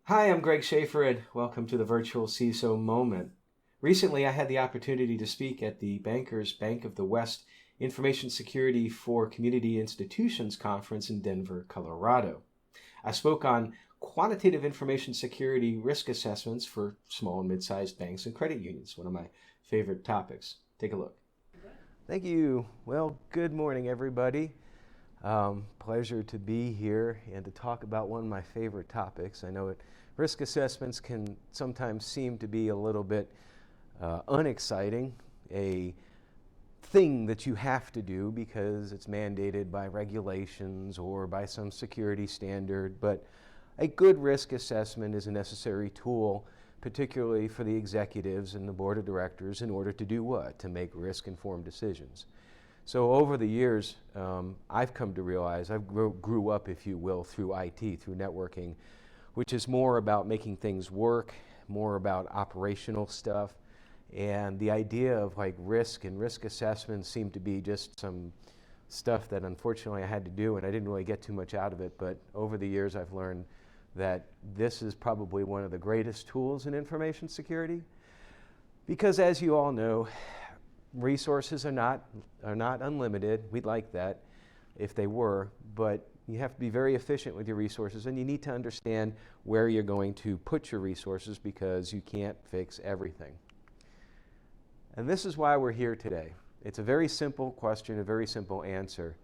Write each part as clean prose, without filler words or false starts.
Hi, I'm Greg Schaefer, and welcome to the virtual CISO moment. Recently, I had the opportunity to speak at the Bankers Bank of the West Information Security for Community Institutions Conference in Denver, Colorado. I spoke on quantitative information security risk assessments for small and mid-sized banks and credit unions, one of my favorite topics. Take a look. Thank you. Well, good morning, everybody. Pleasure to be here and to talk about one of my favorite topics. I know risk assessments can sometimes seem to be a little bit unexciting, a thing that you have to do because it's mandated by regulations or by some security standard, but a good risk assessment is a necessary tool, particularly for the executives and the board of directors, in order to do what? To make risk-informed decisions. So over the years, I've come to realize, I grew up, if you will, through IT, through networking, which is more about making things work, more about operational stuff. And the idea of like risk and risk assessment seemed to be just some stuff that unfortunately I had to do, and I didn't really get too much out of it. But over the years, I've learned that this is probably one of the greatest tools in information security. Because as you all know, resources are not unlimited. We'd like that if they were, but you have to be very efficient with your resources, and you need to understand where you're going to put your resources because you can't fix everything. And this is why we're here today. It's a very simple question, a very simple answer.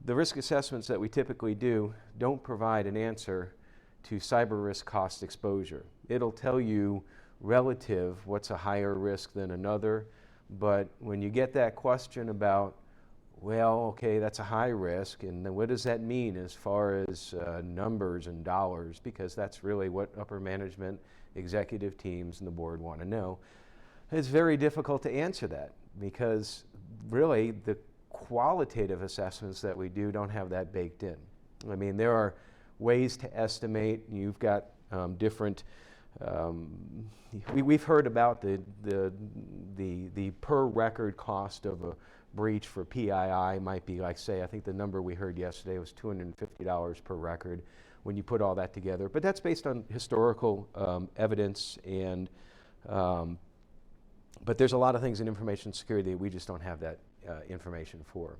The risk assessments that we typically do don't provide an answer to cyber risk cost exposure. It'll tell you relative what's a higher risk than another. But when you get that question about, well, okay, that's a high risk, and then what does that mean as far as numbers and dollars? Because that's really what upper management, executive teams, and the board want to know. It's very difficult to answer that because really the qualitative assessments that we do don't have that baked in. I mean, there are ways to estimate. You've got different we've heard about the per record cost of a breach for PII might be like, say, I think the number we heard yesterday was $250 per record when you put all that together. But that's based on historical evidence, and but there's a lot of things in information security that we just don't have that information for.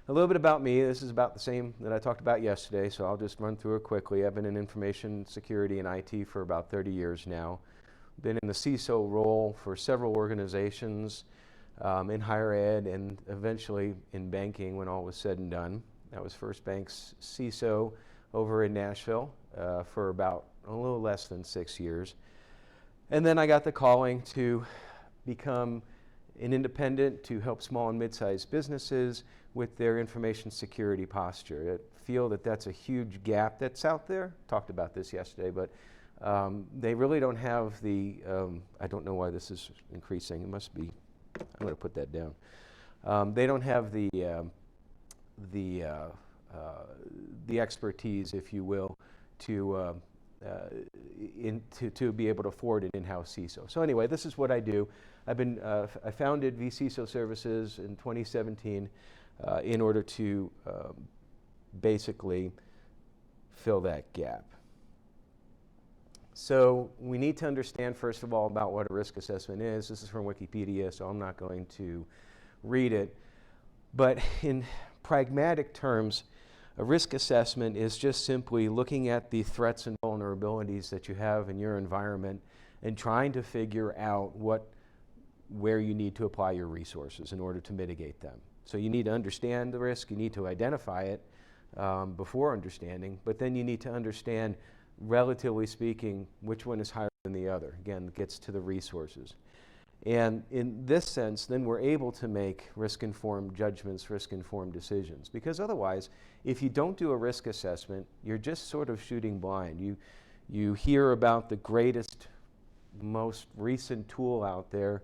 A little bit about me. This is about the same that I talked about yesterday, so I'll just run through it quickly. I've been in information security and IT for about 30 years now. Been in the CISO role for several organizations in higher ed and eventually in banking when all was said and done. I was First Bank's CISO over in Nashville for about a little less than 6 years. And then I got the calling to become an independent to help small and mid-sized businesses with their information security posture. I feel that that's a huge gap that's out there. Talked about this yesterday, but they really don't have the, I don't know why this is increasing. It must be, I'm going to put that down. They don't have the expertise, if you will, to be able to afford an in-house CISO. So anyway, this is what I do. I founded vCISO Services in 2017 in order to basically fill that gap. So we need to understand, first of all, about what a risk assessment is. This is from Wikipedia, so I'm not going to read it. But in pragmatic terms, a risk assessment is just simply looking at the threats and vulnerabilities that you have in your environment and trying to figure out where you need to apply your resources in order to mitigate them. So you need to understand the risk, you need to identify it before understanding, but then you need to understand, relatively speaking, which one is higher than the other. Again, it gets to the resources. And in this sense, then we're able to make risk-informed judgments, risk-informed decisions. Because otherwise, if you don't do a risk assessment, you're just sort of shooting blind. You hear about the greatest, most recent tool out there,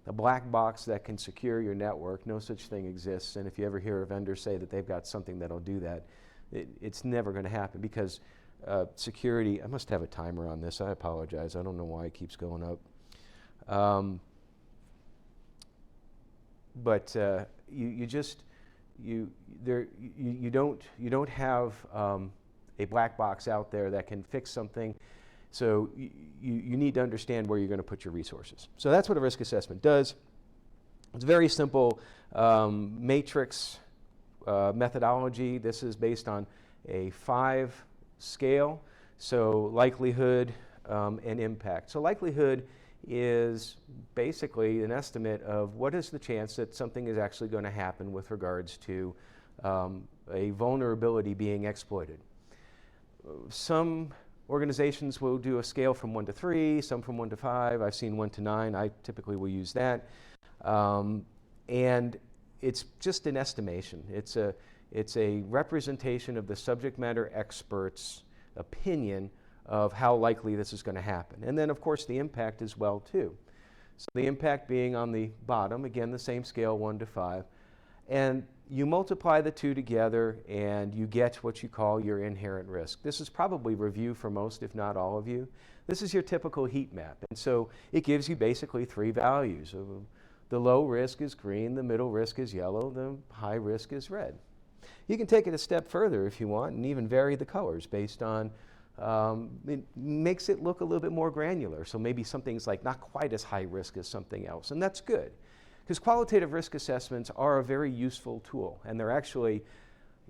a black box that can secure your network. No such thing exists. And if you ever hear a vendor say that they've got something that'll do that, it's never going to happen because security, I must have a timer on this. I apologize. I don't know why it keeps going up. But you don't have a black box out there that can fix something. So you need to understand where you're going to put your resources. So that's what a risk assessment does. It's a very simple matrix methodology. This is based on a 5 scale, so likelihood and impact. So likelihood is basically an estimate of what is the chance that something is actually going to happen with regards to a vulnerability being exploited. Some organizations will do a scale from 1 to 3, some from 1 to 5. I've seen 1 to 9. I typically will use that. And it's just an estimation. It's a representation of the subject matter expert's opinion of how likely this is going to happen. And then, of course, the impact as well, too. So the impact being on the bottom, again, the same scale, 1 to 5. And you multiply the two together and you get what you call your inherent risk. This is probably review for most, if not all of you. This is your typical heat map. And so it gives you basically 3 values. The low risk is green, the middle risk is yellow, the high risk is red. You can take it a step further if you want and even vary the colors based on, it makes it look a little bit more granular. So maybe something's like not quite as high risk as something else, and that's good. Because qualitative risk assessments are a very useful tool, and they're actually,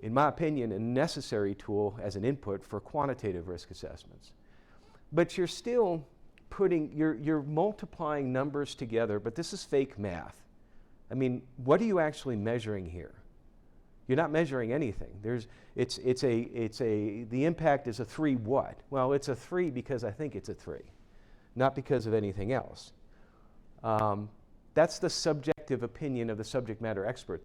in my opinion, a necessary tool as an input for quantitative risk assessments. But you're still you're multiplying numbers together, but this is fake math. I mean, what are you actually measuring here? You're not measuring anything. The impact is a 3 what? Well, it's a 3 because I think it's a 3, not because of anything else. That's the subjective opinion of the subject matter expert.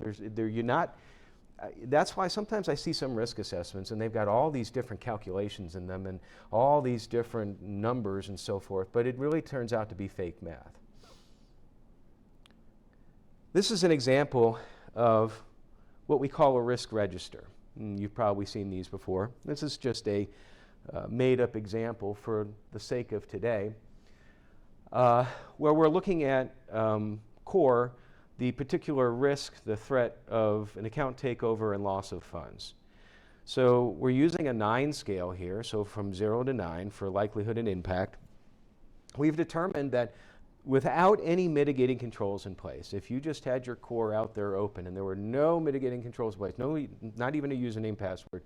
That's why sometimes I see some risk assessments and they've got all these different calculations in them and all these different numbers and so forth, but it really turns out to be fake math. This is an example of what we call a risk register. You've probably seen these before. This is just a made-up example for the sake of today, where we're looking at core, the particular risk, the threat of an account takeover and loss of funds. So we're using a 9 scale here, so from 0 to 9 for likelihood and impact. We've determined that without any mitigating controls in place, if you just had your core out there open and there were no mitigating controls in place, not even a username password,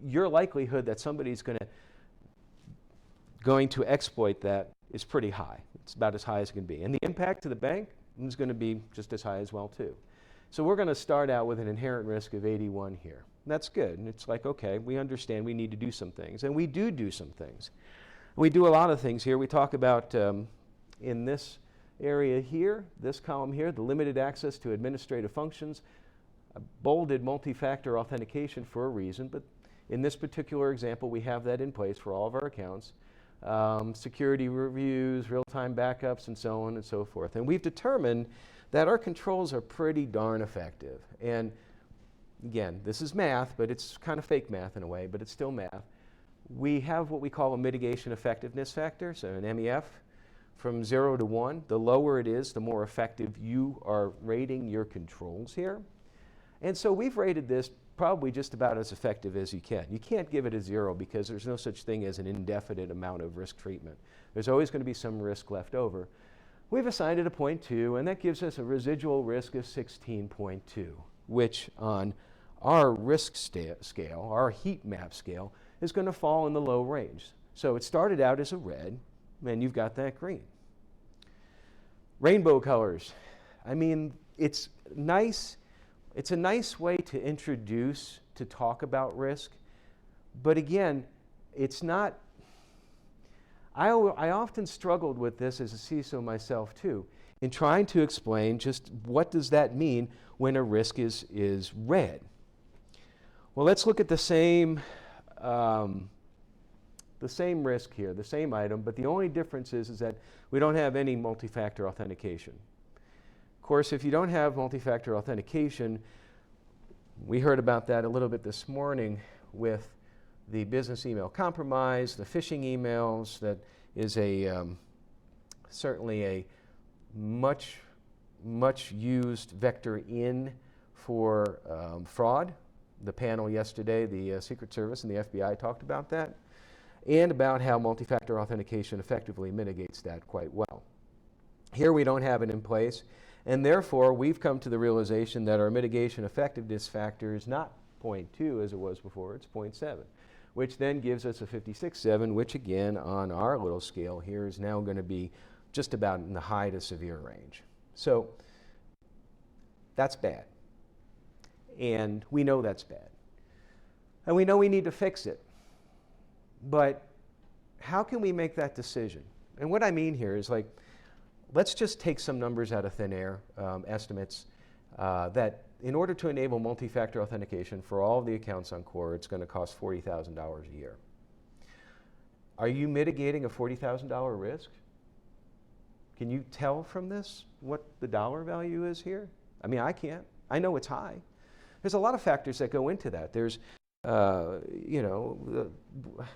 your likelihood that somebody's going to exploit that is pretty high. It's about as high as it can be. And the impact to the bank is going to be just as high as well, too. So we're going to start out with an inherent risk of 81 here. And that's good. And it's like, okay, we understand we need to do some things. And we do some things. We do a lot of things here. We talk about, in this area here, this column here, the limited access to administrative functions. I bolded multi-factor authentication for a reason, but in this particular example, we have that in place for all of our accounts. Security reviews, real-time backups, and so on and so forth. And we've determined that our controls are pretty darn effective. And again, this is math, but it's kind of fake math in a way, but it's still math. We have what we call a mitigation effectiveness factor, so an MEF, from 0 to 1. The lower it is, the more effective you are rating your controls here. And so we've rated this probably just about as effective as you can. You can't give it a 0 because there's no such thing as an indefinite amount of risk treatment. There's always going to be some risk left over. We've assigned it a 0.2, and that gives us a residual risk of 16.2, which on our risk scale, our heat map scale, is going to fall in the low range. So it started out as a red, and you've got that green. Rainbow colors. I mean, it's nice. It's a nice way to introduce, to talk about risk, but again, it's not, I often struggled with this as a CISO myself too, in trying to explain just what does that mean when a risk is red. Well, let's look at the same risk here, the same item, but the only difference is that we don't have any multi-factor authentication. Of course, if you don't have multi-factor authentication, we heard about that a little bit this morning with the business email compromise, the phishing emails. That is certainly a much used vector in for fraud the panel yesterday, the Secret Service and the FBI talked about that, and about how multi-factor authentication effectively mitigates that quite well. Here we don't have it in place, and therefore we've come to the realization that our mitigation effectiveness factor is not 0.2 as it was before, it's 0.7, which then gives us a 56.7, which again on our little scale here is now going to be just about in the high to severe range. So that's bad. And we know that's bad. And we know we need to fix it. But how can we make that decision? And what I mean here is, like, let's just take some numbers out of thin air, estimates, that in order to enable multi-factor authentication for all of the accounts on core, it's going to cost $40,000 a year. Are you mitigating a $40,000 risk? Can you tell from this what the dollar value is here? I mean, I can't. I know it's high. There's a lot of factors that go into that. There's,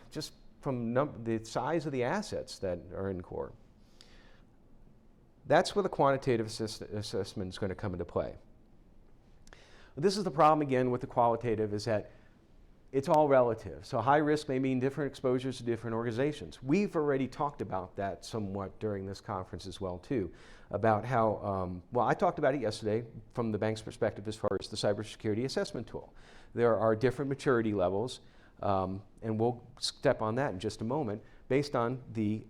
just from the size of the assets that are in core. That's where the quantitative assessment is going to come into play. This is the problem again with the qualitative, is that it's all relative. So high risk may mean different exposures to different organizations. We've already talked about that somewhat during this conference as well too, about how, well, I talked about it yesterday from the bank's perspective as far as the cybersecurity assessment tool. There are different maturity levels, and we'll step on that in just a moment, based on the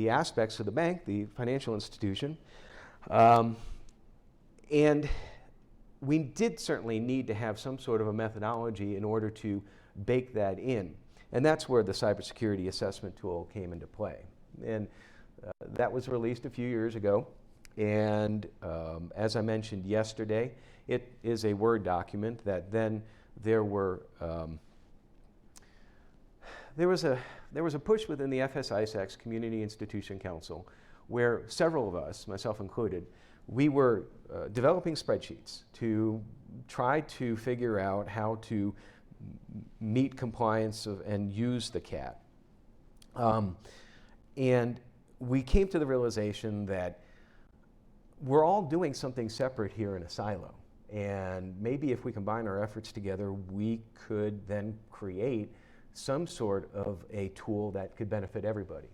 aspects of the bank, the financial institution. And we did certainly need to have some sort of a methodology in order to bake that in. And that's where the cybersecurity assessment tool came into play. And that was released a few years ago. And as I mentioned yesterday, it is a Word document that then there was a push within the FS-ISAC's Community Institution Council where several of us, myself included, we were developing spreadsheets to try to figure out how to meet compliance and use the CAT. And we came to the realization that we're all doing something separate here in a silo. And maybe if we combine our efforts together, we could then create some sort of a tool that could benefit everybody.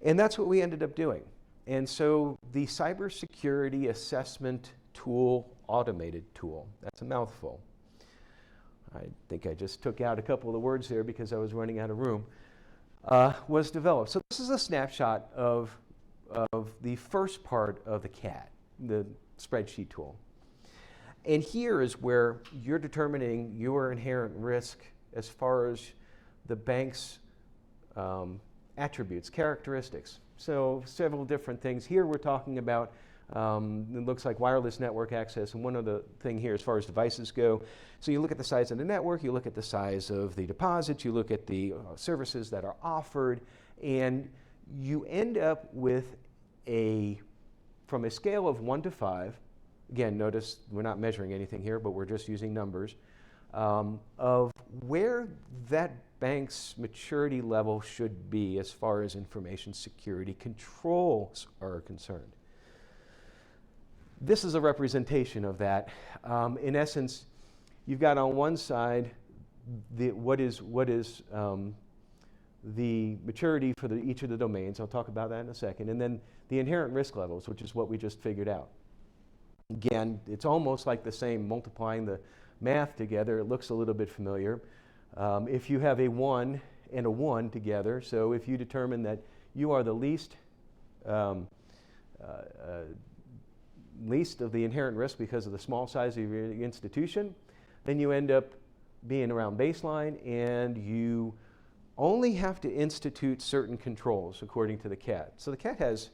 And that's what we ended up doing. And so the cybersecurity assessment tool, automated tool, that's a mouthful. I think I just took out a couple of the words there because I was running out of room, was developed. So this is a snapshot of the first part of the CAT, the spreadsheet tool. And here is where you're determining your inherent risk as far as the bank's attributes, characteristics. So several different things. Here we're talking about, it looks like wireless network access, and one other thing here as far as devices go. So you look at the size of the network, you look at the size of the deposits, you look at the services that are offered, and you end up with from a scale of 1 to 5, again, notice we're not measuring anything here, but we're just using numbers, of where that bank's maturity level should be as far as information security controls are concerned. This is a representation of that. In essence, you've got on one side what is the maturity for each of the domains. I'll talk about that in a second. And then the inherent risk levels, which is what we just figured out. Again, it's almost like the same, multiplying the math together. It looks a little bit familiar. If you have a 1 and a 1 together, so if you determine that you are the least of the inherent risk because of the small size of your institution, then you end up being around baseline, and you only have to institute certain controls according to the CAT. So the CAT has,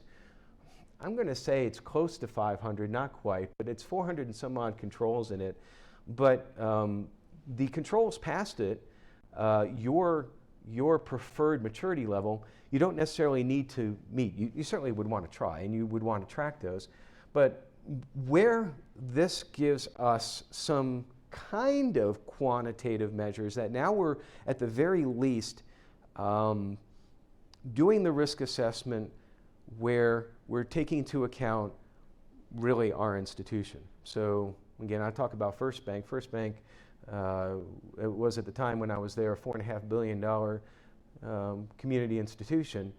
I'm going to say it's close to 500, not quite, but it's 400 and some odd controls in it. But the controls past it, your preferred maturity level, you don't necessarily need to meet. You certainly would want to try, and you would want to track those. But where this gives us some kind of quantitative measures that now we're at the very least doing the risk assessment where we're taking into account really our institution. So Again, I talk about First Bank. First Bank, it was at the time when I was there a $4.5 billion community institution.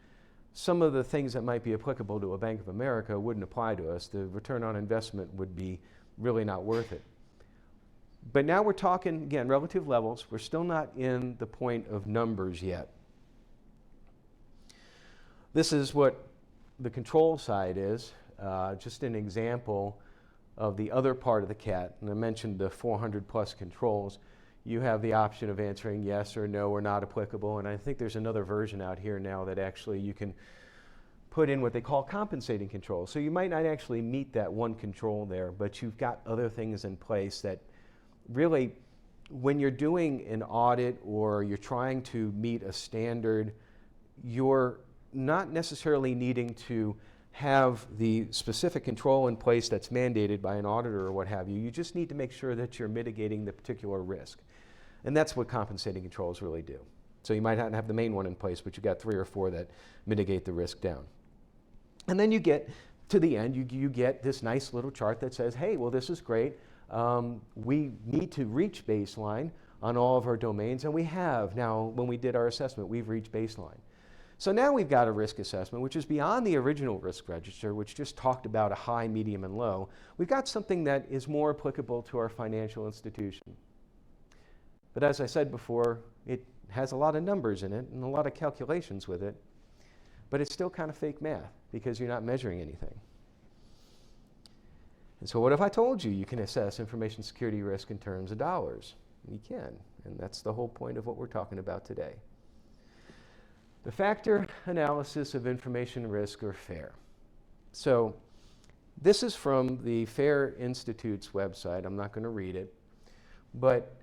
Some of the things that might be applicable to a Bank of America wouldn't apply to us. The return on investment would be really not worth it. But now we're talking, again, relative levels. We're still not in the point of numbers yet. This is what the control side is, just an example of the other part of the cat. And I mentioned the 400 plus controls. You have the option of answering yes or no or not applicable. And I think there's another version out here now that actually you can put in what they call compensating controls. So you might not actually meet that one control there, but you've got other things in place that really, when you're doing an audit or you're trying to meet a standard, you're not necessarily needing to have the specific control in place that's mandated by an auditor or what have you. You just need to make sure that you're mitigating the particular risk. And that's what compensating controls really do. So you might not have the main one in place, but you got 3 or 4 that mitigate the risk down. And then you get to the end, you get this nice little chart that says, hey, well, this is great. We need to reach baseline on all of our domains, and we have. Now, when we did our assessment, we've reached baseline. So now we've got a risk assessment, which is beyond the original risk register, which just talked about a high, medium, and low. We've got something that is more applicable to our financial institution. But as I said before, it has a lot of numbers in it and a lot of calculations with it. But it's still kind of fake math because you're not measuring anything. And so what if I told you you can assess information security risk in terms of dollars? You can, and that's the whole point of what we're talking about today. The factor analysis of information risk, or FAIR. So this is from the FAIR Institute's website. I'm not going to read it. But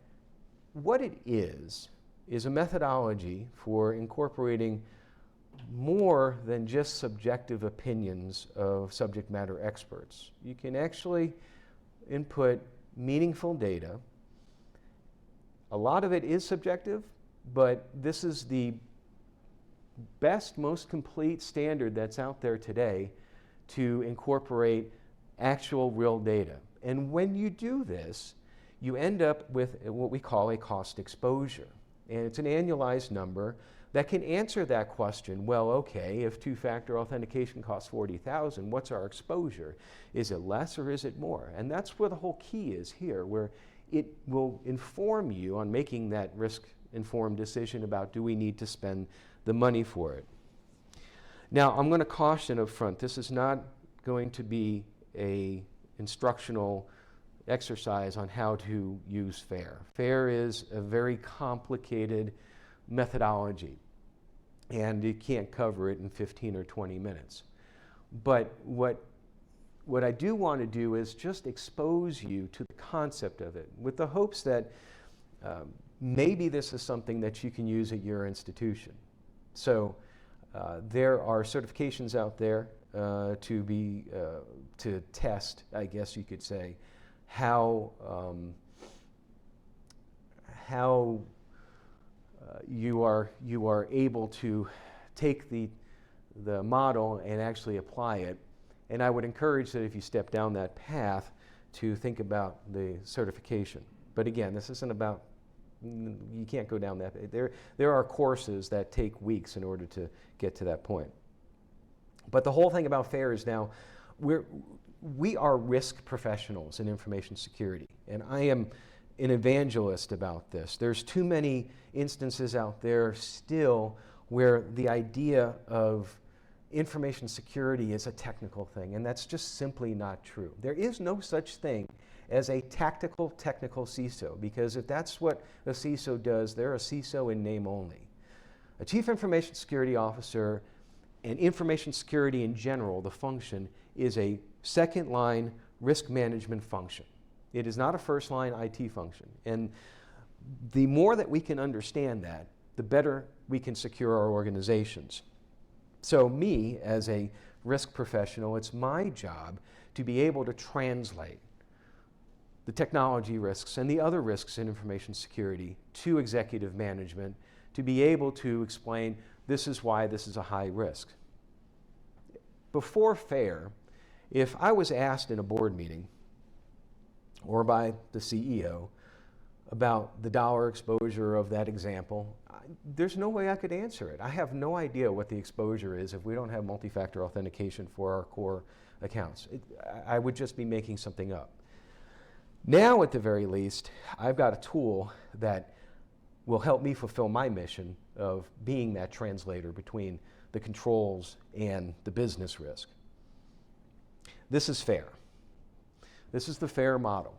what it is a methodology for incorporating more than just subjective opinions of subject matter experts. You can actually input meaningful data. A lot of it is subjective, but this is the best, most complete standard that's out there today to incorporate actual real data. And when you do this, you end up with what we call a cost exposure. And it's an annualized number that can answer that question. Well, okay, if two-factor authentication costs $40,000, what's our exposure? Is it less or is it more? And that's where the whole key is here, where it will inform you on making that risk-informed decision about, do we need to spend the money for it? Now, I'm going to caution up front, this is not going to be an instructional exercise on how to use FAIR. FAIR is a very complicated methodology, and you can't cover it in 15 or 20 minutes. But what I do want to do is just expose you to the concept of it with the hopes that maybe this is something that you can use at your institution. So there are certifications out there to test, I guess you could say, how you are able to take the model and actually apply it. And I would encourage that if you step down that path to think about the certification. But again, this isn't about, you can't go down that. There are courses that take weeks in order to get to that point. But the whole thing about FAIR is now, we are risk professionals in information security. And I am an evangelist about this. There's too many instances out there still where the idea of information security is a technical thing, and that's just simply not true. There is no such thing as a technical CISO, because if that's what a CISO does, they're a CISO in name only. A Chief Information Security Officer and information security in general, the function, is a second-line risk management function. It is not a first-line IT function. And the more that we can understand that, the better we can secure our organizations. So me, as a risk professional, it's my job to be able to translate the technology risks and the other risks in information security to executive management, to be able to explain this is why this is a high risk. Before FAIR, if I was asked in a board meeting, or by the CEO about the dollar exposure of that example, there's no way I could answer it. I have no idea what the exposure is if we don't have multi-factor authentication for our core accounts. I would just be making something up. Now, at the very least, I've got a tool that will help me fulfill my mission of being that translator between the controls and the business risk. This is FAIR. This is the FAIR model.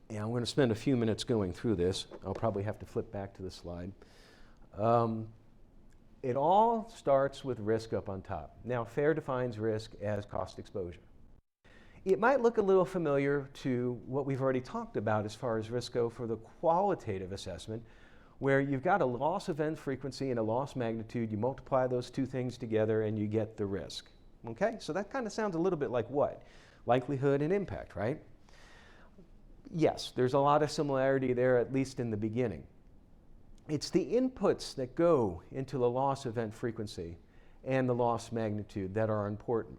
And I'm going to spend a few minutes going through this. I'll probably have to flip back to the slide. It all starts with risk up on top. Now, FAIR defines risk as cost exposure. It might look a little familiar to what we've already talked about as far as risk go for the qualitative assessment, where you've got a loss event frequency and a loss magnitude. You multiply those two things together and you get the risk. Okay, so that kind of sounds a little bit like what? Likelihood and impact, right? Yes, there's a lot of similarity there, at least in the beginning. It's the inputs that go into the loss event frequency and the loss magnitude that are important.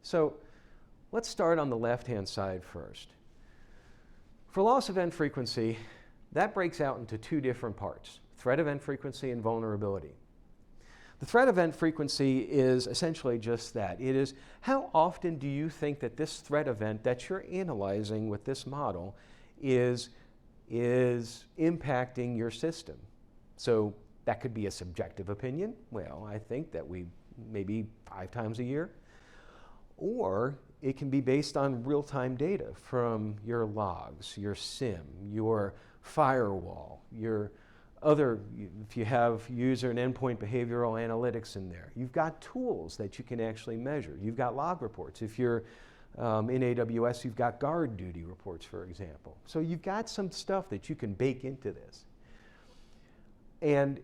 So let's start on the left-hand side first. For loss event frequency, that breaks out into two different parts: threat event frequency and vulnerability. The threat event frequency is essentially just that. It is how often do you think that this threat event that you're analyzing with this model is impacting your system. So that could be a subjective opinion. Well, I think that we maybe 5 times a year. Or it can be based on real-time data from your logs, your SIM, your firewall, your other, if you have user and endpoint behavioral analytics in there. You've got tools that you can actually measure. You've got log reports. If you're in AWS, you've got guard duty reports, for example. So you've got some stuff that you can bake into this. And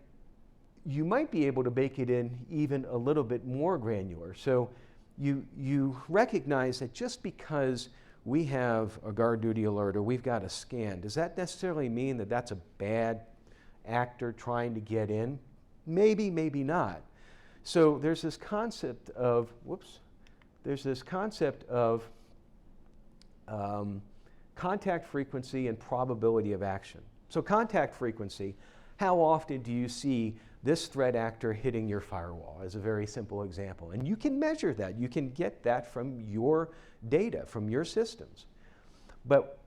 you might be able to bake it in even a little bit more granular. So you recognize that just because we have a guard duty alert or we've got a scan, does that necessarily mean that that's a bad actor trying to get in? Maybe, maybe not. So there's this concept of, contact frequency and probability of action. So contact frequency, how often do you see this threat actor hitting your firewall, as a very simple example. And you can measure that. You can get that from your data, from your systems. But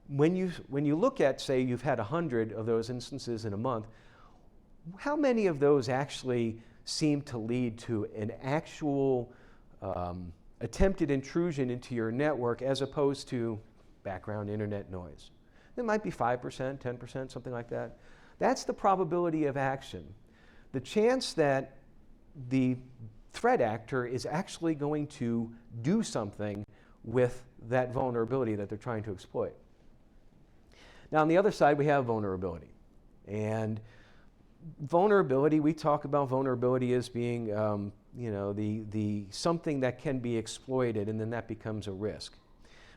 when you look at, say, you've had 100 of those instances in a month, how many of those actually seem to lead to an actual attempted intrusion into your network as opposed to background internet noise? It might be 5%, 10%, something like that. That's the probability of action. The chance that the threat actor is actually going to do something with that vulnerability that they're trying to exploit. Now, on the other side, we have vulnerability. And vulnerability, we talk about vulnerability as being the something that can be exploited, and then that becomes a risk.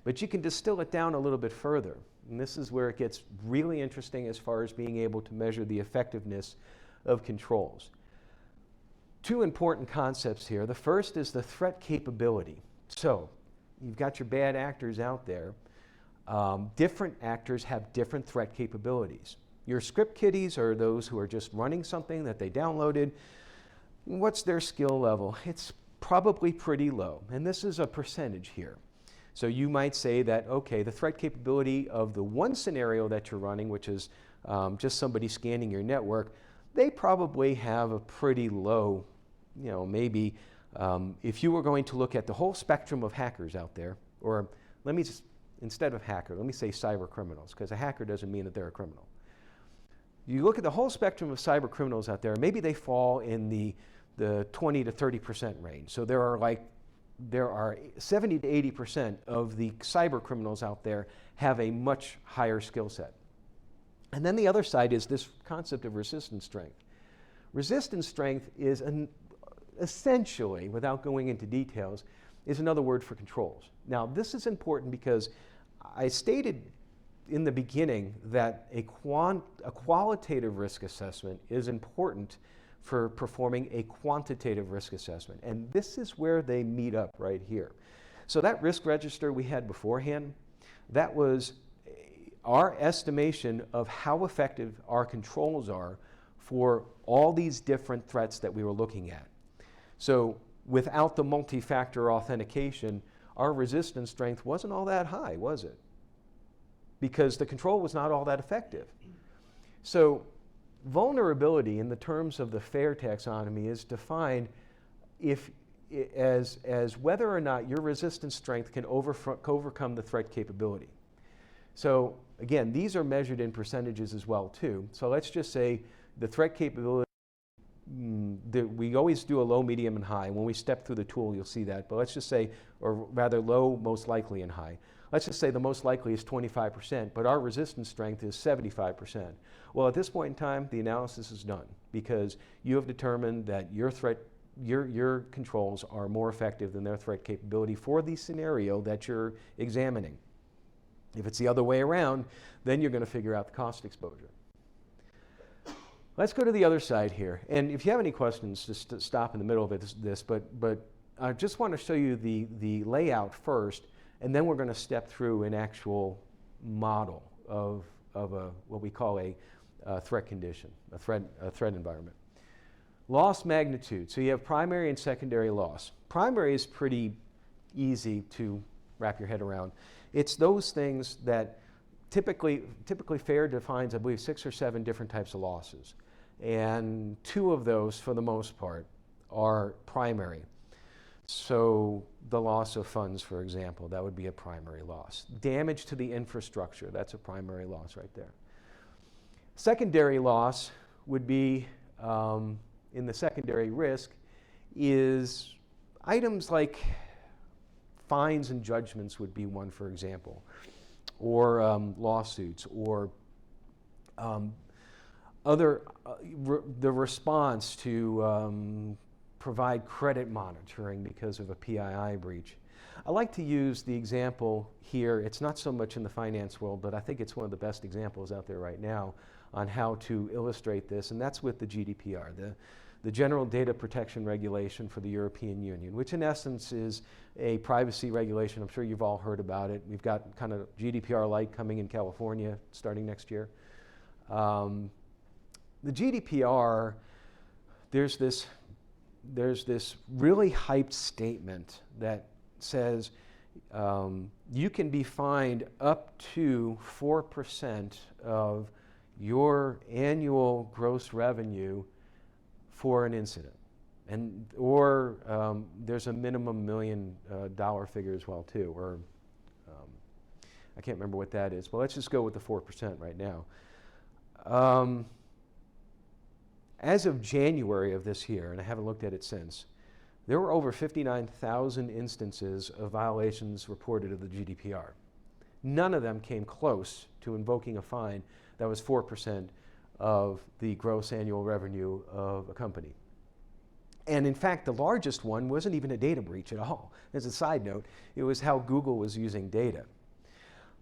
But you can distill it down a little bit further. And this is where it gets really interesting as far as being able to measure the effectiveness of controls. Two important concepts here. The first is the threat capability. So you've got your bad actors out there. Different actors have different threat capabilities. Your script kiddies are those who are just running something that they downloaded. What's their skill level? It's probably pretty low. And this is a percentage here. So you might say that, okay, the threat capability of the one scenario that you're running, which is just somebody scanning your network, they probably have a pretty low, maybe if you were going to look at the whole spectrum of hackers out there, or let me just, instead of hacker, let me say cyber criminals, because a hacker doesn't mean that they're a criminal. You look at the whole spectrum of cyber criminals out there, maybe they fall in the 20 to 30% range. So there are 70 to 80% of the cyber criminals out there have a much higher skill set. And then the other side is this concept of resistance strength. Resistance strength is essentially, without going into details, is another word for controls. Now, this is important because I stated in the beginning that a qualitative risk assessment is important for performing a quantitative risk assessment. And this is where they meet up right here. So that risk register we had beforehand, That was our estimation of how effective our controls are for all these different threats that we were looking at. So without the multi-factor authentication, our resistance strength wasn't all that high, was it? Because the control was not all that effective. So vulnerability in the terms of the FAIR taxonomy is defined as whether or not your resistance strength can overcome the threat capability. So again, these are measured in percentages as well too. So let's just say the threat capability, we always do a low, medium, and high. When we step through the tool, you'll see that. But let's just say, or rather low, most likely, and high. Let's just say the most likely is 25%, but our resistance strength is 75%. Well, at this point in time, the analysis is done because you have determined that your controls are more effective than their threat capability for the scenario that you're examining. If it's the other way around, then you're going to figure out the cost exposure. Let's go to the other side here. And if you have any questions, just stop in the middle of this, but I just want to show you the layout first, and then we're going to step through an actual model of what we call a threat condition, a threat environment. Loss magnitude. So you have primary and secondary loss. Primary is pretty easy to wrap your head around. It's those things that typically FAIR defines, I believe, 6 or 7 different types of losses. And 2 of those, for the most part, are primary. So the loss of funds, for example, that would be a primary loss. Damage to the infrastructure, that's a primary loss right there. Secondary loss would be, in the secondary risk, is items like fines and judgments would be one, for example, or lawsuits, or the response to provide credit monitoring because of a PII breach. I like to use the example here. It's not so much in the finance world, but I think it's one of the best examples out there right now on how to illustrate this, and that's with the GDPR, the General Data Protection Regulation for the European Union, which in essence is a privacy regulation. I'm sure you've all heard about it. We've got kind of GDPR light coming in California starting next year. The GDPR, there's this really hyped statement that says you can be fined up to 4% of your annual gross revenue for an incident, or there's a minimum $1 million figure as well too, or I can't remember what that is, but let's just go with the 4% right now. As of January of this year, and I haven't looked at it since, there were over 59,000 instances of violations reported of the GDPR. None of them came close to invoking a fine that was 4% of the gross annual revenue of a company. And in fact, the largest one wasn't even a data breach at all. As a side note, it was how Google was using data.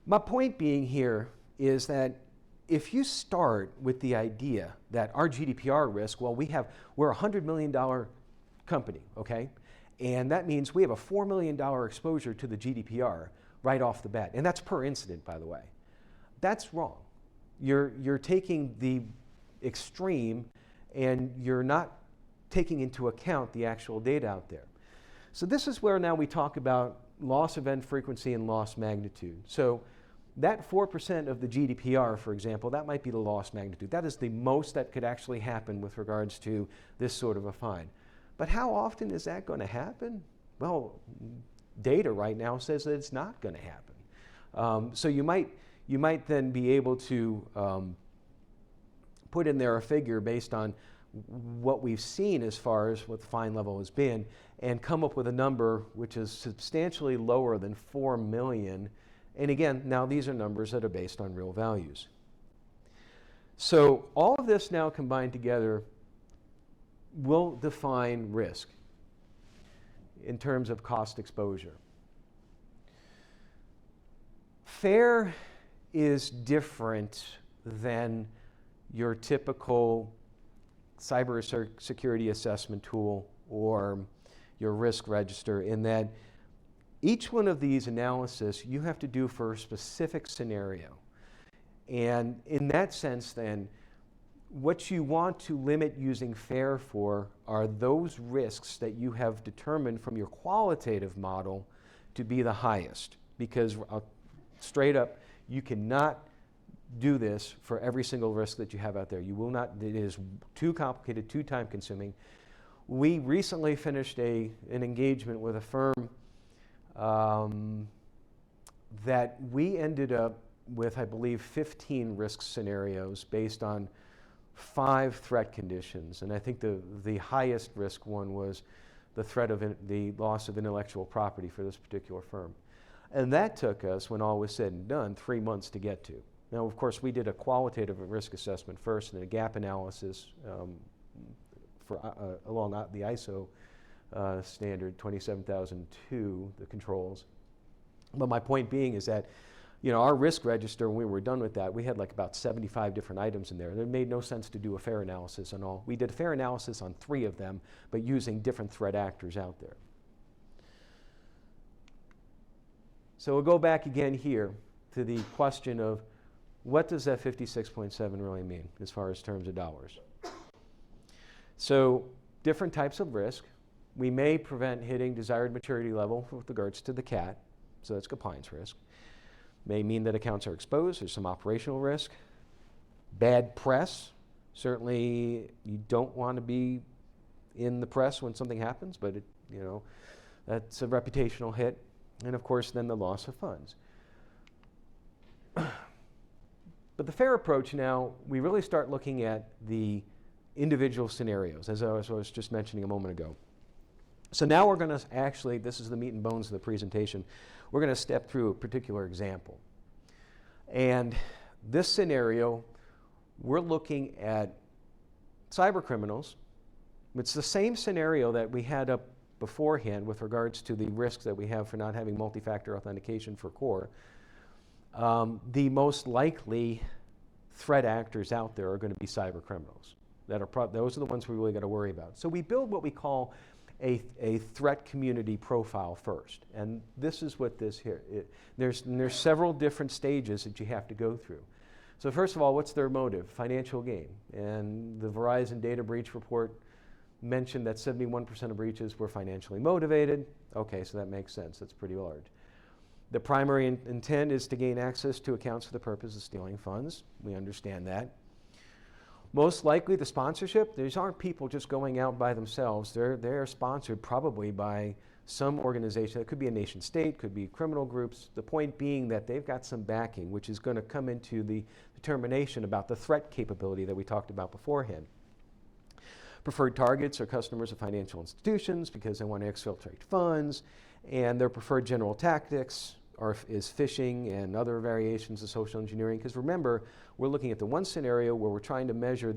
My point being here is that if you start with the idea that our GDPR risk, well, we're a $100 million company, okay? And that means we have a $4 million exposure to the GDPR right off the bat. And that's per incident, by the way. That's wrong. You're taking the extreme and you're not taking into account the actual data out there. So this is where now we talk about loss event frequency and loss magnitude. So that 4% of the GDPR, for example, that might be the loss magnitude. That is the most that could actually happen with regards to this sort of a fine. But how often is that going to happen? Well, data right now says that it's not going to happen. So you might then be able to put in there a figure based on what we've seen as far as what the fine level has been and come up with a number which is substantially lower than 4 million. And again, now these are numbers that are based on real values. So all of this now combined together will define risk in terms of cost exposure. FAIR is different than your typical cybersecurity assessment tool or your risk register in that each one of these analysis you have to do for a specific scenario. And in that sense then, what you want to limit using FAIR for are those risks that you have determined from your qualitative model to be the highest. Because straight up, you cannot do this for every single risk that you have out there. You will not, it is too complicated, too time consuming. We recently finished an engagement with a firm that we ended up with, I believe, 15 risk scenarios based on 5 threat conditions. And I think the highest risk one was the threat of the loss of intellectual property for this particular firm. And that took us, when all was said and done, 3 months to get to. Now, of course, we did a qualitative risk assessment first and a gap analysis along the ISO standard 27002, the controls. But my point being is that, you know, our risk register, when we were done with that, we had like about 75 different items in there. It made no sense to do a FAIR analysis on all. We did a FAIR analysis on 3 of them, but using different threat actors out there. So we'll go back again here to the question of what does that 56.7 really mean as far as terms of dollars? So different types of risk. We may prevent hitting desired maturity level with regards to the CAT, so that's compliance risk. May mean that accounts are exposed. There's some operational risk. Bad press. Certainly you don't want to be in the press when something happens, but that's a reputational hit. And of course then the loss of funds. But the FAIR approach now, we really start looking at the individual scenarios, as I was just mentioning a moment ago. So now we're going to actually, this is the meat and bones of the presentation, we're going to step through a particular example. And this scenario, we're looking at cyber criminals. It's the same scenario that we had up beforehand with regards to the risks that we have for not having multi-factor authentication for core. The most likely threat actors out there are going to be cyber criminals. Those are the ones we really got to worry about. So we build what we call a threat community profile first. And this is what this here is. There's several different stages that you have to go through. So first of all, what's their motive? Financial gain. And the Verizon data breach report mentioned that 71% of breaches were financially motivated. Okay, so that makes sense. That's pretty large. The primary intent is to gain access to accounts for the purpose of stealing funds. We understand that. Most likely the sponsorship, these aren't people just going out by themselves. They're sponsored probably by some organization. It could be a nation state, could be criminal groups. The point being that they've got some backing, which is going to come into the determination about the threat capability that we talked about beforehand. Preferred targets are customers of financial institutions because they want to exfiltrate funds, and their preferred general tactics is phishing and other variations of social engineering. Because remember, we're looking at the one scenario where we're trying to measure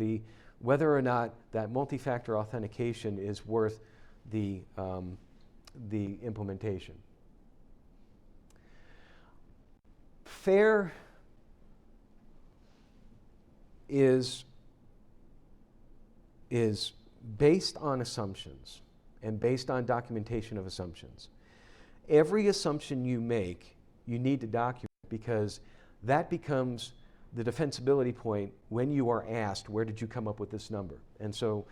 whether or not that multi-factor authentication is worth the implementation. FAIR is based on assumptions and based on documentation of assumptions. Every assumption you make, you need to document, because that becomes the defensibility point when you are asked, where did you come up with this number? And so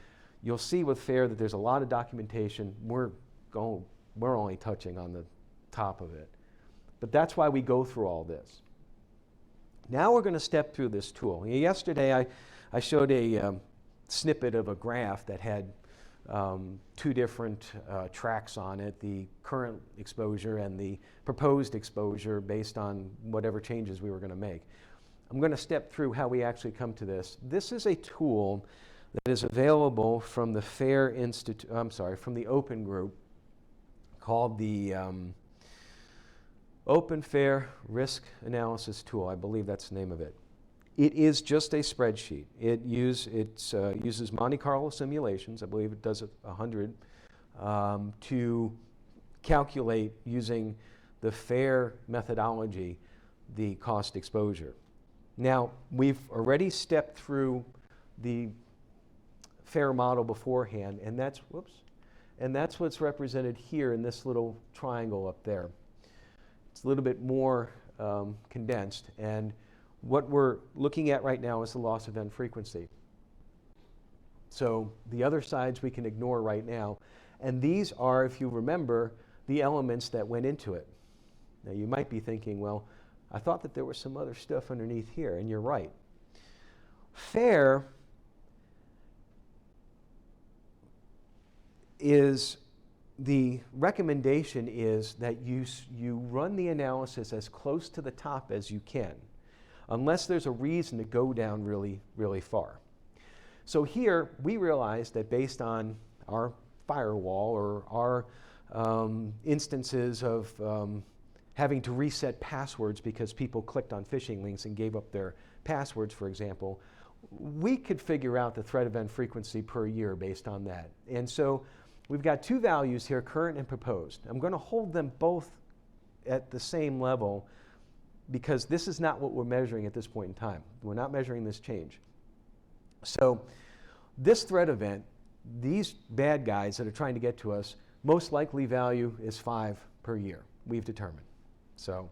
you'll see with FAIR that there's a lot of documentation. We're only touching on the top of it. But that's why we go through all this. Now we're going to step through this tool. Yesterday I showed a snippet of a graph that had 2 different tracks on it, the current exposure and the proposed exposure based on whatever changes we were going to make. I'm going to step through how we actually come to this. This is a tool that is available from the FAIR Institute, from the Open Group, called the Open FAIR Risk Analysis Tool. I believe that's the name of it. It is just a spreadsheet. It uses Monte Carlo simulations. I believe it does 100 to calculate, using the FAIR methodology, the cost exposure. Now, we've already stepped through the FAIR model beforehand, and that's what's represented here in this little triangle up there. It's a little bit more condensed, and what we're looking at right now is the loss event frequency. So the other sides we can ignore right now, and these are, if you remember, the elements that went into it. Now you might be thinking, well, I thought that there was some other stuff underneath here, and you're right. Fair is, the recommendation is that you run the analysis as close to the top as you can, unless there's a reason to go down really, really far. So here we realized that based on our firewall or our instances of having to reset passwords because people clicked on phishing links and gave up their passwords, for example, we could figure out the threat event frequency per year based on that. And so we've got two values here, current and proposed. I'm going to hold them both at the same level because this is not what we're measuring at this point in time. We're not measuring this change. So this threat event, these bad guys that are trying to get to us, most likely value is 5 per year, we've determined. So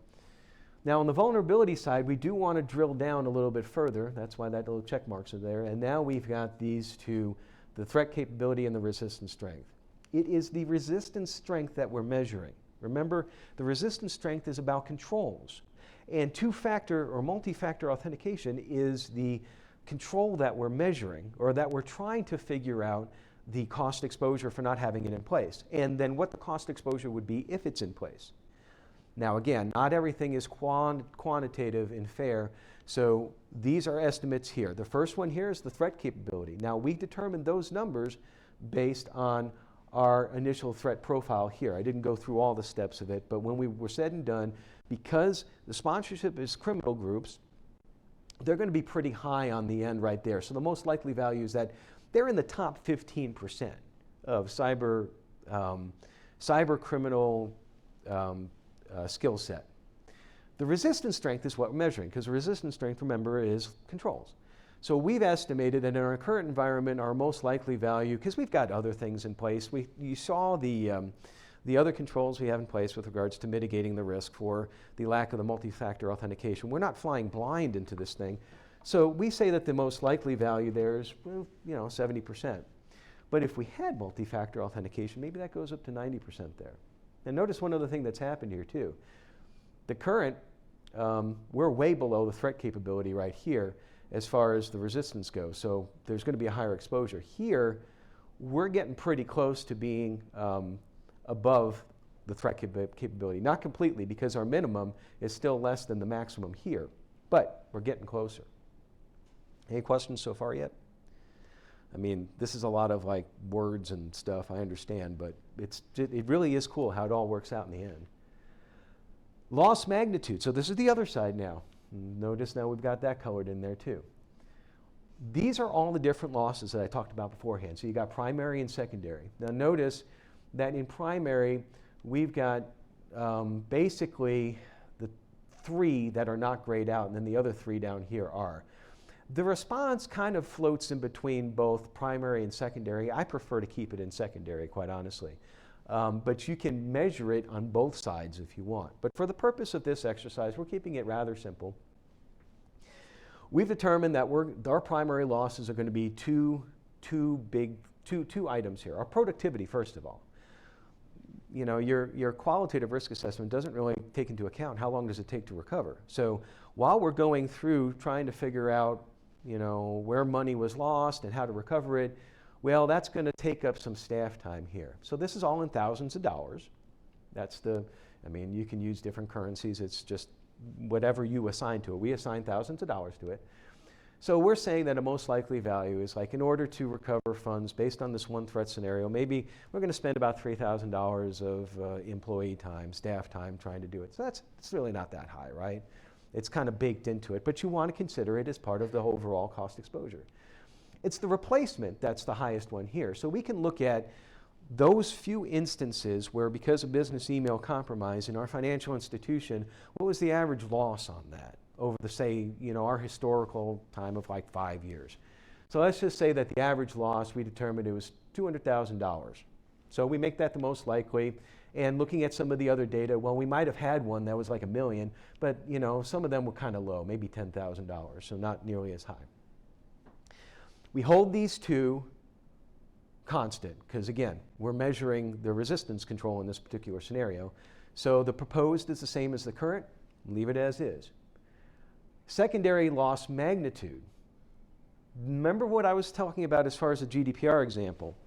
now on the vulnerability side, we do want to drill down a little bit further. That's why that little check marks are there. And now we've got these two, the threat capability and the resistance strength. It is the resistance strength that we're measuring. Remember, the resistance strength is about controls. And two-factor or multi-factor authentication is the control that we're measuring, or that we're trying to figure out the cost exposure for not having it in place, and then what the cost exposure would be if it's in place. Now again, not everything is quantitative and fair, so these are estimates here. The first one here is the threat capability. Now we determined those numbers based on our initial threat profile here. I didn't go through all the steps of it, but when we were said and done, because the sponsorship is criminal groups, they're going to be pretty high on the end right there. So the most likely value is that they're in the top 15% of cyber criminal skill set. The resistance strength is what we're measuring, because resistance strength, remember, is controls. So we've estimated that in our current environment, our most likely value, because we've got other things in place, you saw the other controls we have in place with regards to mitigating the risk for the lack of the multi-factor authentication. We're not flying blind into this thing. So we say that the most likely value there is, well, 70%. But if we had multi-factor authentication, maybe that goes up to 90% there. And notice one other thing that's happened here too. The current, we're way below the threat capability right here as far as the resistance goes. So there's going to be a higher exposure. Here, we're getting pretty close to being above the threat capability. Not completely, because our minimum is still less than the maximum here, but we're getting closer. Any questions so far yet? I mean, this is a lot of like words and stuff, I understand, but it really is cool how it all works out in the end. Loss magnitude, so this is the other side now. Notice now we've got that colored in there too. These are all the different losses that I talked about beforehand. So you got primary and secondary. Now notice that in primary, we've got basically the 3 that are not grayed out, and then the other 3 down here are. The response kind of floats in between both primary and secondary. I prefer to keep it in secondary, quite honestly. But you can measure it on both sides if you want. But for the purpose of this exercise, we're keeping it rather simple. We've determined that our primary losses are going to be two items here. Our productivity, first of all. You know, your qualitative risk assessment doesn't really take into account how long does it take to recover. So while we're going through trying to figure out, where money was lost and how to recover it, well, that's going to take up some staff time here. So this is all in thousands of dollars. You can use different currencies. It's just whatever you assign to it. We assign thousands of dollars to it. So we're saying that a most likely value is like, in order to recover funds based on this one threat scenario, maybe we're going to spend about $3,000 of employee time, staff time trying to do it. So it's really not that high, right? It's kind of baked into it, but you want to consider it as part of the overall cost exposure. It's the replacement that's the highest one here. So we can look at those few instances where, because of business email compromise in our financial institution, what was the average loss on that over the, say, our historical time of like 5 years. So let's just say that the average loss, we determined it was $200,000. So we make that the most likely, And looking at some of the other data, well, we might have had one that was like $1 million, but some of them were kind of low, maybe $10,000, so not nearly as high. We hold these two constant, because again, we're measuring the resistance control in this particular scenario. So the proposed is the same as the current, leave it as is. Secondary loss magnitude. Remember what I was talking about as far as the GDPR example.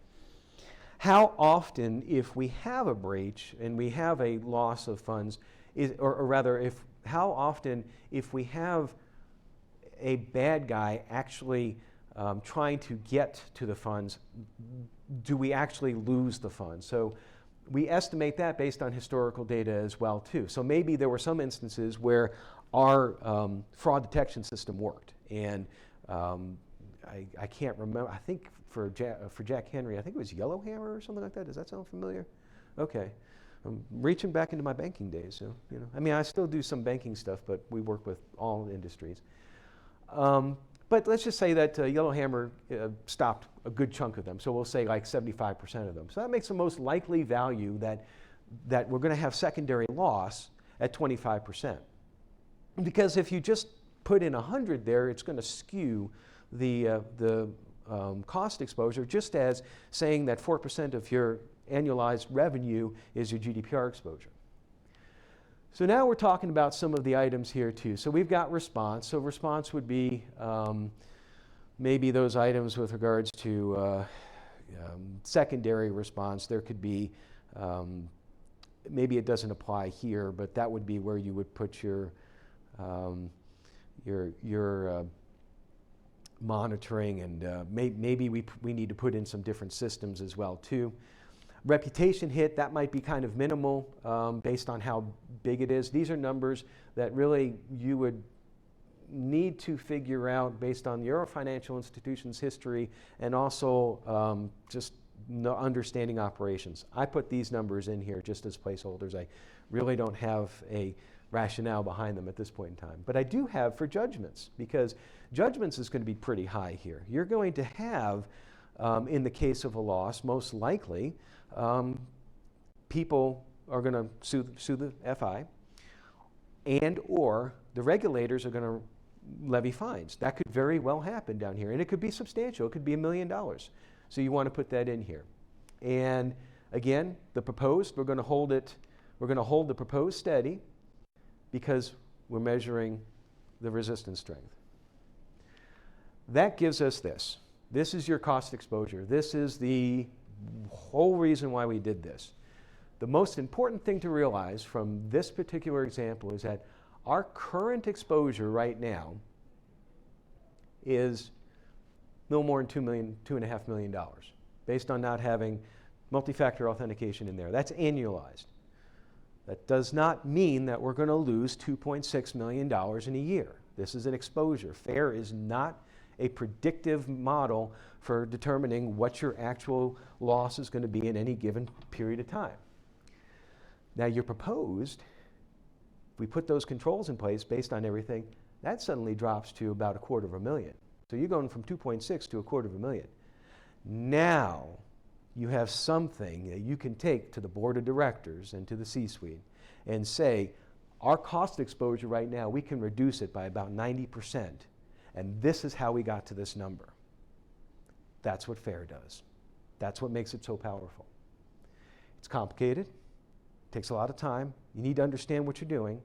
How often, if we have a breach and we have a loss of funds, how often, if we have a bad guy actually trying to get to the funds, do we actually lose the funds? So we estimate that based on historical data as well too. So maybe there were some instances where our fraud detection system worked, and I can't remember. I think for Jack Henry, I think it was Yellowhammer or something like that. Does that sound familiar? Okay. I'm reaching back into my banking days. So, I mean, I still do some banking stuff, but we work with all industries. But let's just say that Yellowhammer stopped a good chunk of them. So we'll say like 75% of them. So that makes the most likely value that we're going to have secondary loss at 25%. Because if you just put in 100 there, it's going to skew the cost exposure, just as saying that 4% of your annualized revenue is your GDPR exposure. So now we're talking about some of the items here too. So we've got response. So response would be maybe those items with regards to secondary response. There could be, maybe it doesn't apply here, but that would be where you would put your monitoring, and maybe we need to put in some different systems as well too. Reputation hit, that might be kind of minimal based on how big it is. These are numbers that really you would need to figure out based on your financial institution's history and also just understanding operations. I put these numbers in here just as placeholders. I really don't have a rationale behind them at this point in time. But I do have for judgments, because judgments is going to be pretty high here. You're going to have, in the case of a loss, most likely, people are going to sue the FI, and or the regulators are going to levy fines. That could very well happen down here, and it could be substantial. It could be $1 million. So you want to put that in here. And again, the proposed, we're going to hold the proposed steady because we're measuring the resistance strength. That gives us this. This is your cost exposure. This is the whole reason why we did this. The most important thing to realize from this particular example is that our current exposure right now is no more than $2.5 million, based on not having multi-factor authentication in there. That's annualized. That does not mean that we're going to lose $2.6 million in a year. This is an exposure. FAIR is not a predictive model for determining what your actual loss is going to be in any given period of time. Now, your proposed, if we put those controls in place based on everything, that suddenly drops to about $250,000. So you're going from 2.6 to $250,000. Now, you have something that you can take to the board of directors and to the C-suite and say, our cost exposure right now, we can reduce it by about 90%. And this is how we got to this number. That's what FAIR does. That's what makes it so powerful. It's complicated. It takes a lot of time. You need to understand what you're doing.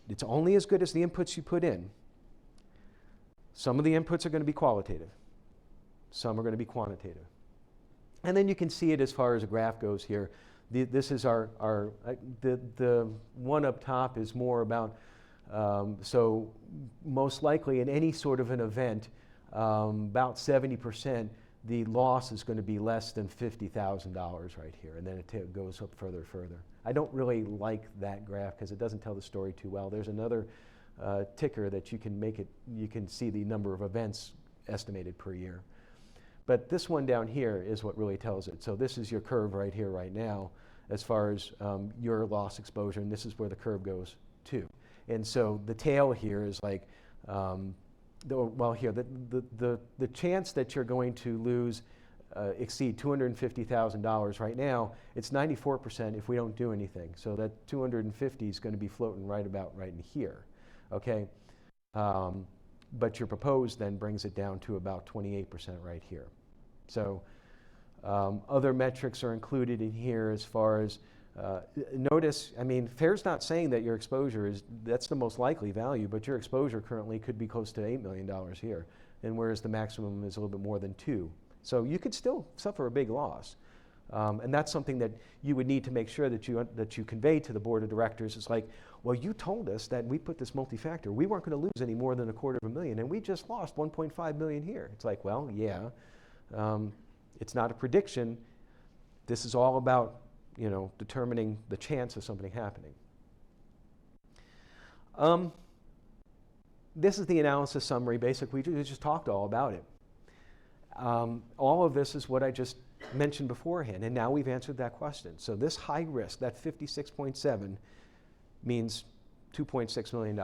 It's only as good as the inputs you put in. Some of the inputs are going to be qualitative. Some are going to be quantitative. And then you can see it as far as a graph goes here. This is the one up top is more about, so most likely in any sort of an event, about 70%, the loss is going to be less than $50,000 right here, and then it goes up further. I don't really like that graph because it doesn't tell the story too well. There's another ticker that you can see the number of events estimated per year. But this one down here is what really tells it. So this is your curve right here, right now, as far as your loss exposure, and this is where the curve goes to. And so the tail here is like, the chance that you're going to lose exceed $250,000 right now, it's 94% if we don't do anything. So that 250 is going to be floating right in here, okay? But your proposed then brings it down to about 28% right here. So other metrics are included in here as far as, notice, I mean, FAIR's not saying that your exposure is, that's the most likely value, but your exposure currently could be close to $8 million here, and whereas the maximum is a little bit more than 2. So you could still suffer a big loss. And that's something that you would need to make sure that you convey to the board of directors. It's like, well, you told us that we put this multi-factor. We weren't going to lose any more than $250,000, and we just lost $1.5 million here. It's like, well, yeah, it's not a prediction. This is all about, you know, determining the chance of something happening. This is the analysis summary. Basically, we just talked all about it. All of this is what I just mentioned beforehand, and now we've answered that question. So this high risk, that 56.7, means $2.6 million.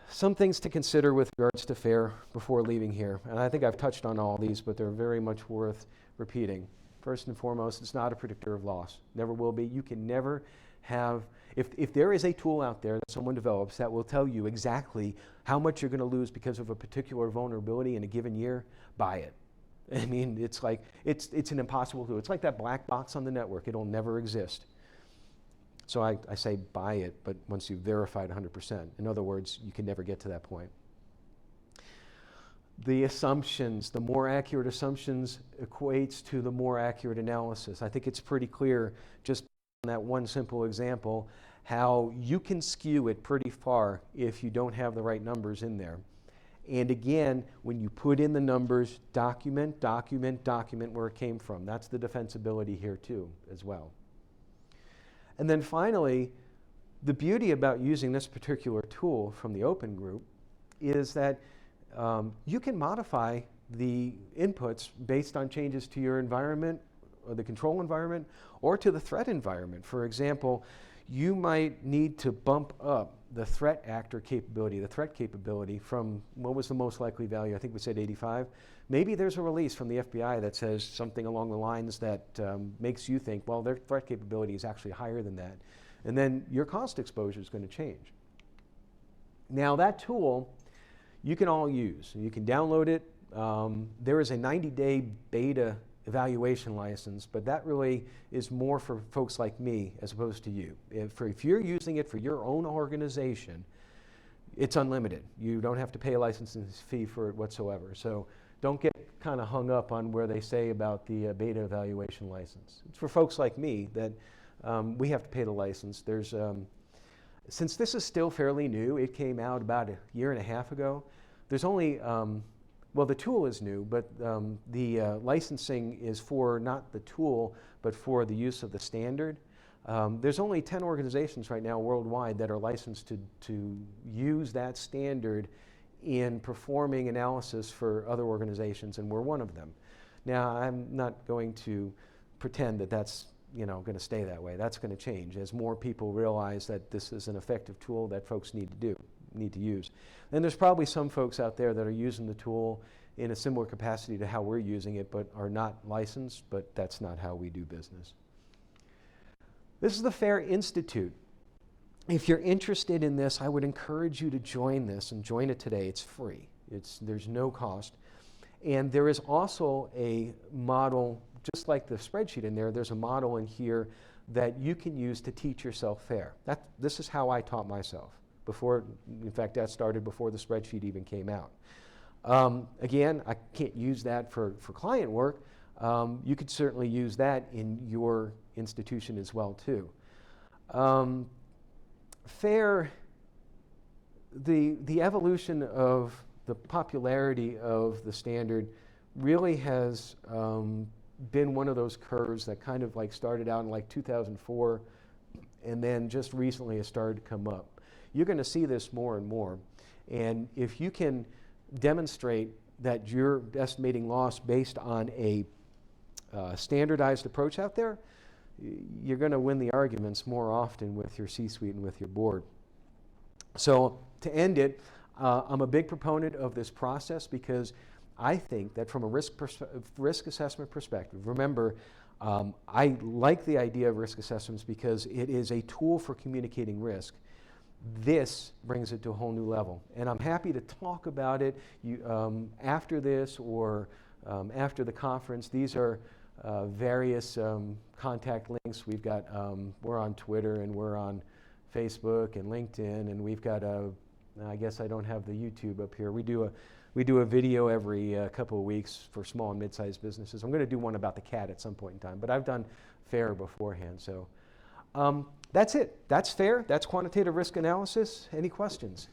Some things to consider with regards to FAIR before leaving here, and I think I've touched on all these, but they're very much worth repeating. First and foremost, it's not a predictor of loss. Never will be. You can never have, if there is a tool out there that someone develops that will tell you exactly how much you're going to lose because of a particular vulnerability in a given year, buy it. I mean, it's like, it's an impossible tool. It's like that black box on the network. It'll never exist. So I say buy it, but once you've verified 100%. In other words, you can never get to that point. The assumptions, the more accurate assumptions equates to the more accurate analysis. I think it's pretty clear just on that one simple example how you can skew it pretty far if you don't have the right numbers in there. And again, when you put in the numbers, document, document, document where it came from. That's the defensibility here too, as well. And then finally, the beauty about using this particular tool from the open group is that you can modify the inputs based on changes to your environment, or the control environment, or to the threat environment. For example, you might need to bump up the threat actor capability, the threat capability from, what was the most likely value? I think we said 85. Maybe there's a release from the FBI that says something along the lines that makes you think, well, their threat capability is actually higher than that. And then your cost exposure is going to change. Now that tool, you can all use. You can download it. There is a 90-day beta evaluation license, but that really is more for folks like me as opposed to you. If you're using it for your own organization, it's unlimited. You don't have to pay a licensing fee for it whatsoever. So don't get kind of hung up on where they say about the beta evaluation license. It's for folks like me that we have to pay the license. There's, since this is still fairly new, it came out about a year and a half ago, there's only, well, the tool is new, but the licensing is for not the tool, but for the use of the standard. There's only 10 organizations right now worldwide that are licensed to use that standard in performing analysis for other organizations, and we're one of them. Now, I'm not going to pretend that that's going to stay that way. That's going to change as more people realize that this is an effective tool that folks need to use. And there's probably some folks out there that are using the tool in a similar capacity to how we're using it, but are not licensed, but that's not how we do business. This is the FAIR Institute. If you're interested in this, I would encourage you to join this, and join it today. It's free. There's no cost. And there is also a model, just like the spreadsheet in there, there's a model in here that you can use to teach yourself FAIR. This is how I taught myself. Before, in fact, that started before the spreadsheet even came out. Again, I can't use that for client work. You could certainly use that in your institution as well, too. FAIR, the evolution of the popularity of the standard really has been one of those curves that kind of like started out in like 2004 and then just recently has started to come up. You're going to see this more and more. And if you can demonstrate that you're estimating loss based on a standardized approach out there, you're going to win the arguments more often with your C-suite and with your board. So to end it, I'm a big proponent of this process because I think that from a risk assessment perspective, remember, I like the idea of risk assessments because it is a tool for communicating risk. This brings it to a whole new level. And I'm happy to talk about it after this or after the conference. These are various contact links. We've got, we're on Twitter and we're on Facebook and LinkedIn, and we've got I guess I don't have the YouTube up here. We do a video every couple of weeks for small and mid-sized businesses. I'm going to do one about the cat at some point in time, but I've done FAIR beforehand. So that's it. That's FAIR. That's quantitative risk analysis. Any questions?